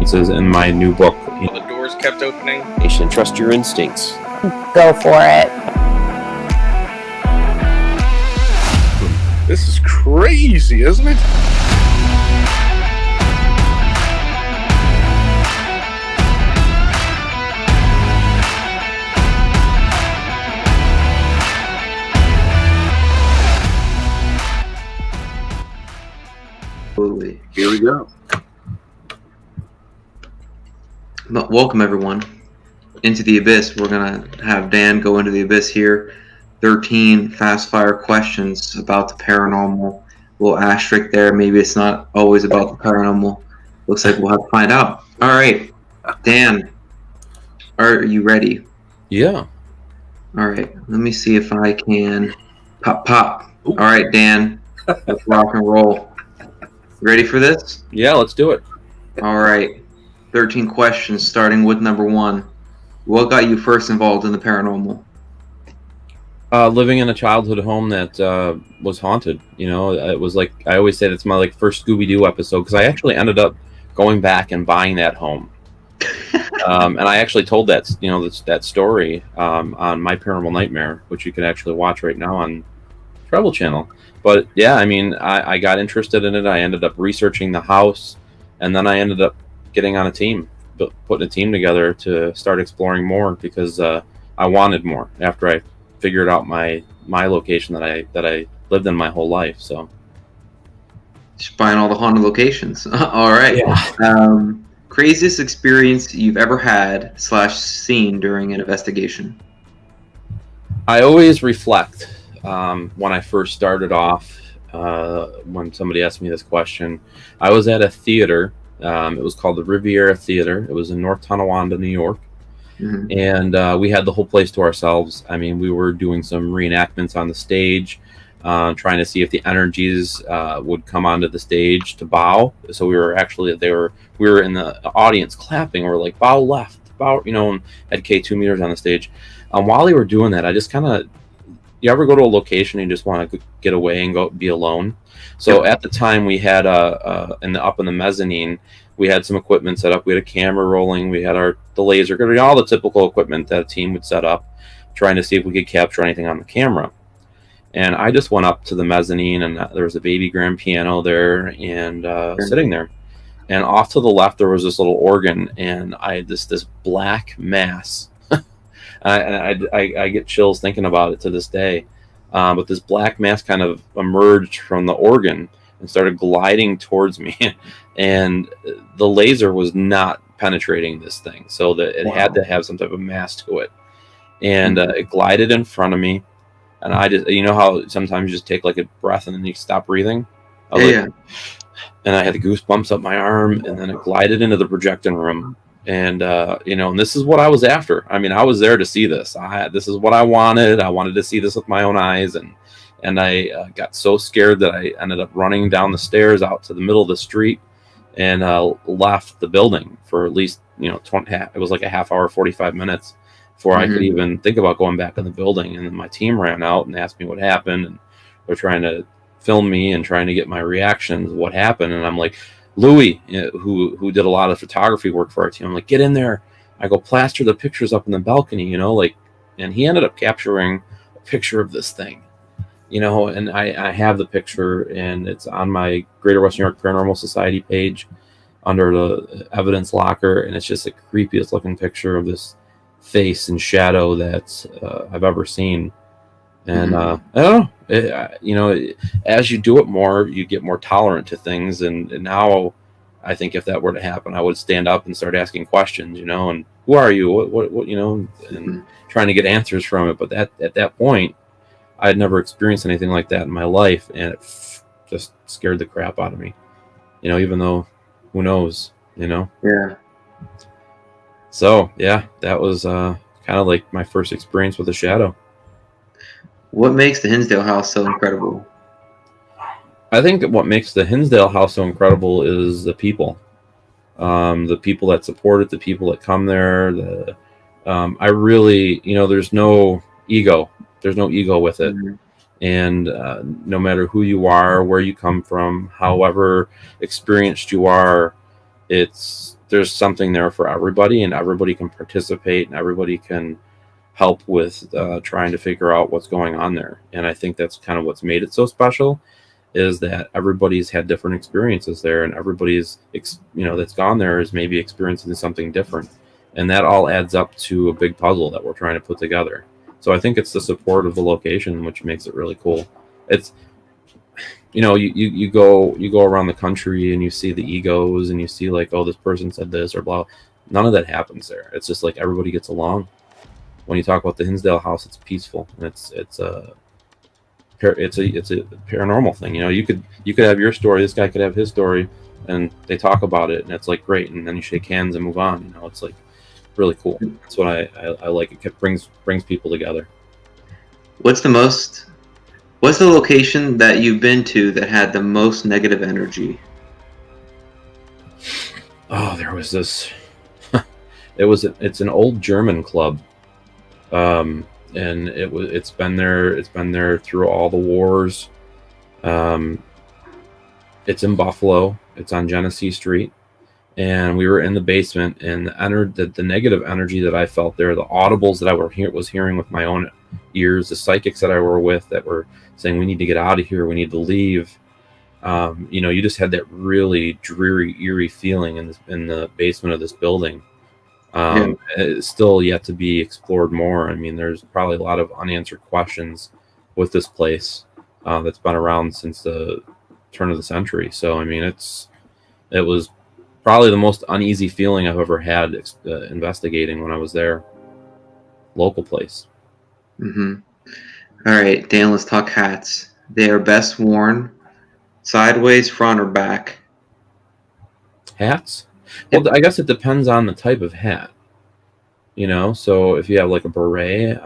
experiences in my new book. The doors kept opening. You should trust your instincts. Go for it. This is crazy, isn't it? Absolutely. Here we go. Welcome, everyone, into the abyss. We're going to have Dan go into the abyss here. 13 fast-fire questions about the paranormal. We'll asterisk there. Maybe it's not always about the paranormal. Looks like we'll have to find out. All right. Dan, are you ready? Yeah. All right. Let me see if I can pop. Ooh. All right, Dan. Let's rock and roll. Ready for this? Yeah, let's do it. All right. 13 questions, starting with number 1. What got you first involved in the paranormal? Living in a childhood home that was haunted. You know, it was like, I always said it's my first Scooby-Doo episode, because I actually ended up going back and buying that home. And I actually told that story on My Paranormal Nightmare, which you can actually watch right now on Travel Channel. But yeah, I mean, I got interested in it. I ended up researching the house, and then I ended up getting on a team, putting a team together to start exploring more, because I wanted more after I figured out my location that I lived in my whole life. So just buying all the haunted locations. All right. Yeah. Craziest experience you've ever had / seen during an investigation? I always reflect when I first started off. When somebody asked me this question, I was at a theater. It was called the Riviera Theater. It was in North Tonawanda, New York. Mm-hmm. And we had the whole place to ourselves. I mean, we were doing some reenactments on the stage, trying to see if the energies would come onto the stage to bow. So we were in the audience clapping. We're like, bow left, bow, and had K2 meters on the stage. While they were doing that, I just kind of, you ever go to a location and you just want to get away and go be alone? So at the time we had up in the mezzanine, we had some equipment set up. We had a camera rolling. We had the laser, all the typical equipment that a team would set up, trying to see if we could capture anything on the camera. And I just went up to the mezzanine, and there was a baby grand piano there, and sitting there. And off to the left, there was this little organ, and I had this black mass. I get chills thinking about it to this day. But this black mass kind of emerged from the organ and started gliding towards me. And the laser was not penetrating this thing, so that it had to have some type of mass to it. And it glided in front of me. And I just, you know how sometimes you just take like a breath and then you stop breathing? And I had the goosebumps up my arm, and then it glided into the projecting room. And, and this is what I was after. I mean, I was there to see this. This is what I wanted. I wanted to see this with my own eyes. And I got so scared that I ended up running down the stairs out to the middle of the street and left the building for at least, it was like a half hour, 45 minutes before I could even think about going back in the building. And then my team ran out and asked me what happened. And they're trying to film me and trying to get my reactions, what happened. And I'm like, Louis, who did a lot of photography work for our team, I'm like, get in there. I go plaster the pictures up in the balcony, and he ended up capturing a picture of this thing, and I have the picture, and it's on my Greater WNY Paranormal Society page under the evidence locker, and it's just the creepiest looking picture of this face and shadow that I've ever seen. And I don't know, as you do it more, you get more tolerant to things. And now I think if that were to happen, I would stand up and start asking questions, and who are you? What and trying to get answers from it. But at that point, I had never experienced anything like that in my life. And it just scared the crap out of me, even though who knows, Yeah. So, yeah, that was kind of like my first experience with a shadow. What makes the Hinsdale House so incredible? I think that what makes the Hinsdale House so incredible is the people. The people that support it, the people that come there. I really, there's no ego. There's no ego with it. And no matter who you are, where you come from, however experienced you are, it's there's something there for everybody, and everybody can participate, and everybody can help with trying to figure out what's going on there. And I think that's kind of what's made it so special, is that everybody's had different experiences there, and everybody's that's gone there is maybe experiencing something different, and that all adds up to a big puzzle that we're trying to put together. So I think it's the support of the location which makes it really cool. It's you go around the country and you see the egos, and you see like, oh, this person said this or blah. None of that happens there. It's just like everybody gets along. When you talk about the Hinsdale house, it's peaceful, and it's a paranormal thing. You could have your story, this guy could have his story, and they talk about it, and it's like great, and then you shake hands and move on. It's like really cool. That's what I like. It brings people together. What's the location that you've been to that had the most negative energy? Oh, there was this. It's an old German club, and it's been there through all the wars. It's in Buffalo. It's on Genesee Street, and we were in the basement, and the negative energy that I felt there, the audibles that I was hearing with my own ears, the psychics that I were with that were saying, we need to get out of here, we need to leave. You just had that really dreary, eerie feeling in the basement of this building. It's still yet to be explored more. I mean, there's probably a lot of unanswered questions with this place that's been around since the turn of the century. So, I mean, it was probably the most uneasy feeling I've ever had investigating when I was there. Local place. Mm-hmm. All right, Dan, let's talk hats. They are best worn sideways, front, or back? Hats? Well, I guess it depends on the type of hat. So if you have like a beret,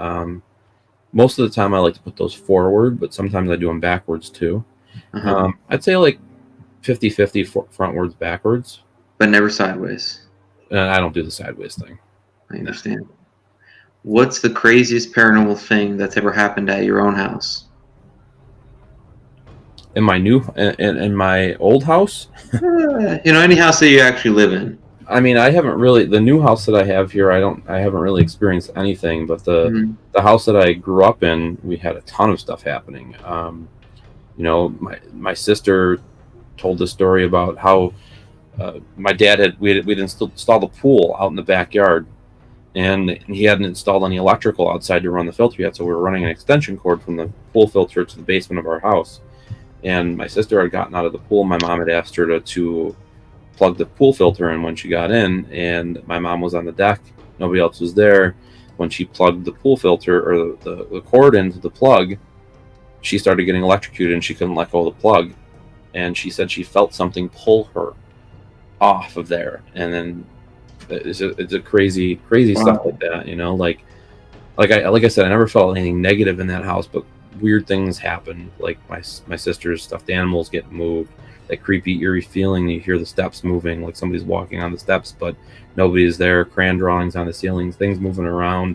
most of the time I like to put those forward, but sometimes I do them backwards too. Uh-huh. I'd say like 50-50 frontwards, backwards. But never sideways. I don't do the sideways thing. I understand. What's the craziest paranormal thing that's ever happened at your own house? In my old house? Any house that you actually live in. I mean, I haven't really, the new house that I have here, I haven't really experienced anything, but the house that I grew up in, we had a ton of stuff happening. My sister told the story about how my dad we'd installed a pool out in the backyard, and he hadn't installed any electrical outside to run the filter yet, so we were running an extension cord from the pool filter to the basement of our house. And my sister had gotten out of the pool. My mom had asked her to plug the pool filter in when she got in, and my mom was on the deck. Nobody else was there. When she plugged the pool filter or the cord into the plug, she started getting electrocuted, and she couldn't let go of the plug. And she said she felt something pull her off of there. And then it's a crazy stuff like that. Like I said, I never felt anything negative in that house, but weird things happen. Like my sister's stuffed animals get moved. That creepy, eerie feeling. You hear the steps moving, like somebody's walking on the steps, but nobody's there. Crayon drawings on the ceilings, things moving around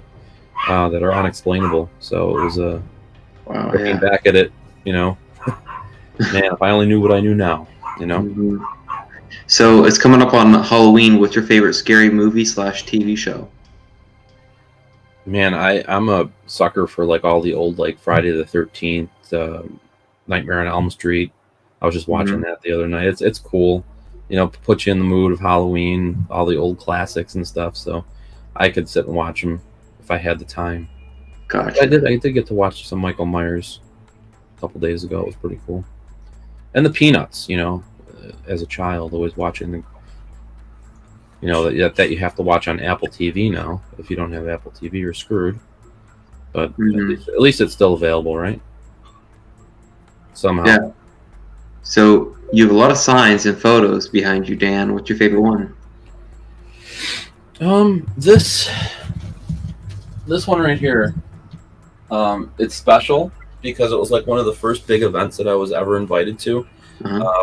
that are unexplainable. So it was looking back at it, man, if I only knew what I knew now, Mm-hmm. So it's coming up on Halloween. What's your favorite scary movie / TV show? Man, I'm a sucker for like all the old like Friday the 13th, Nightmare on Elm Street. I was just watching that the other night. It's cool, put you in the mood of Halloween, all the old classics and stuff. So I could sit and watch them if I had the time. Gotcha. I did get to watch some Michael Myers a couple days ago. It was pretty cool. And the Peanuts, as a child, always watching that you have to watch on Apple TV now. If you don't have Apple TV, you're screwed. But at least it's still available, right? Somehow. Yeah. So you have a lot of signs and photos behind you, Dan. What's your favorite one? This one right here. It's special because it was like one of the first big events that I was ever invited to,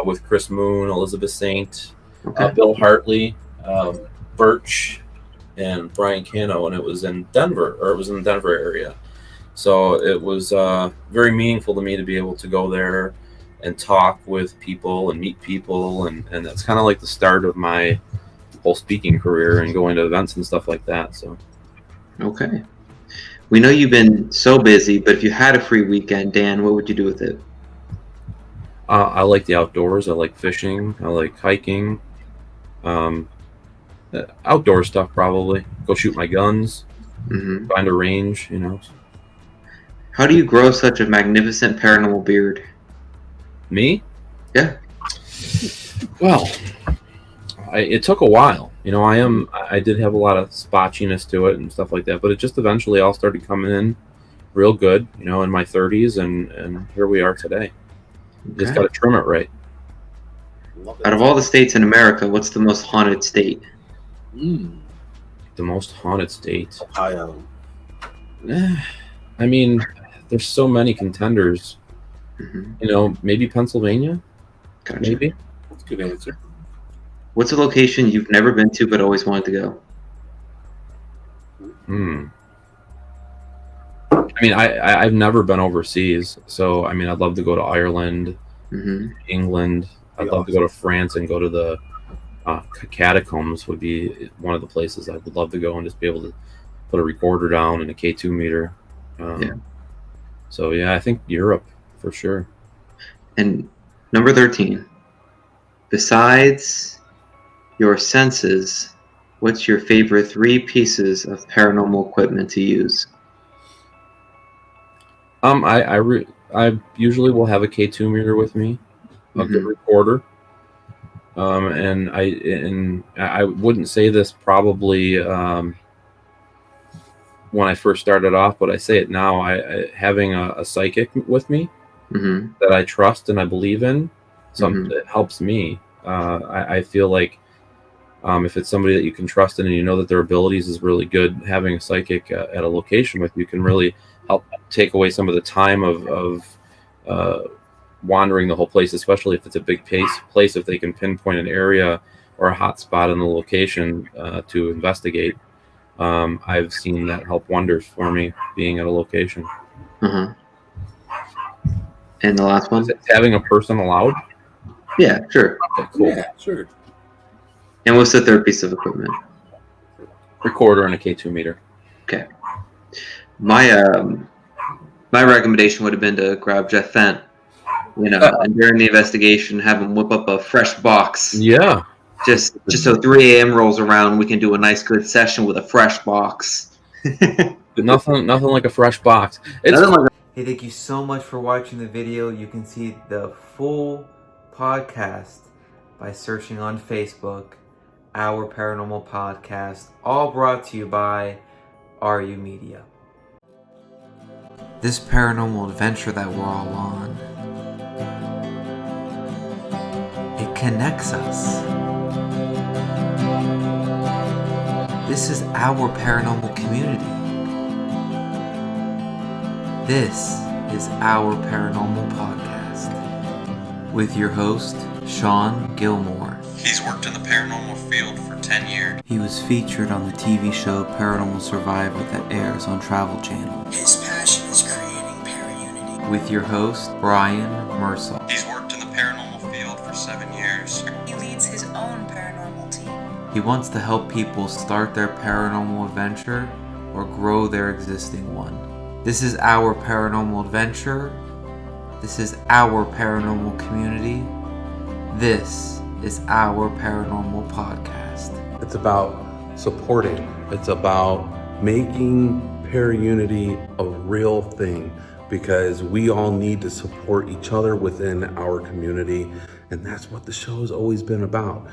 with Chris Moon, Elizabeth Saint, Bill Hartley, Birch, and Brian Cano, and it was in Denver, or it was in the Denver area. So it was very meaningful to me to be able to go there and talk with people and meet people, and that's kind of like the start of my whole speaking career and going to events and stuff like that. So, Okay. We know you've been so busy, but if you had a free weekend, Dan, what would you do with it? I like the outdoors. I like fishing. I like hiking. Outdoor stuff, probably. Go shoot my guns. Hmm. Find a range, How do you grow such a magnificent paranormal beard? Me? Yeah. Well, it took a while. I did have a lot of spotchiness to it and stuff like that, but it just eventually all started coming in real good, in my 30s, and here we are today. Just got to trim it right. Out of all the states in America, what's the most haunted state? The most haunted state. Ohio. I mean, there's so many contenders. Hmm. Maybe Pennsylvania? Gotcha. Maybe. That's a good answer. What's a location you've never been to but always wanted to go? I mean, I've never been overseas, so I mean, I'd love to go to Ireland, England. I'd love to go to France and go to the catacombs. Would be one of the places I would love to go and just be able to put a recorder down and a K2 meter. So yeah, I think Europe for sure. And number 13. Besides your senses, what's your favorite 3 pieces of paranormal equipment to use? I usually will have a K2 meter with me, a good recorder. And I wouldn't say this probably when I first started off, but I say it now. Having a psychic with me that I trust and I believe in, it helps me. I feel like if it's somebody that you can trust in and you know that their abilities is really good, having a psychic at a location with you can really help take away some of the time of wandering the whole place, especially if it's a big place, if they can pinpoint an area or a hot spot in the location to investigate. I've seen that help wonders for me being at a location. And the last one? Is it having a person allowed? Yeah, sure. Okay, cool. Yeah, sure. And what's the 3rd piece of equipment? Recorder and a K2 meter. Okay. My recommendation would have been to grab Jeff Fent, and during the investigation, have him whip up a fresh box. Yeah. Just so 3 a.m. rolls around, we can do a nice, good session with a fresh box. Nothing like a fresh box. Hey, thank you so much for watching the video. You can see the full podcast by searching on Facebook, Our Paranormal Podcast, all brought to you by RU Media. This paranormal adventure that we're all on, it connects us. This is our paranormal community. This is Our Paranormal Podcast with your host, Sean Gilmore. He's worked in the paranormal field for 10 years. He was featured on the TV show Paranormal Survivor that airs on Travel Channel. His passion is creating para-unity. With your host, Brian Mersall. He's worked in the paranormal field for 7 years. He leads his own paranormal team. He wants to help people start their paranormal adventure or grow their existing one. This is our paranormal adventure. This is our paranormal community. This is our paranormal podcast. It's about supporting. It's about making para-unity a real thing, because we all need to support each other within our community, and that's what the show has always been about.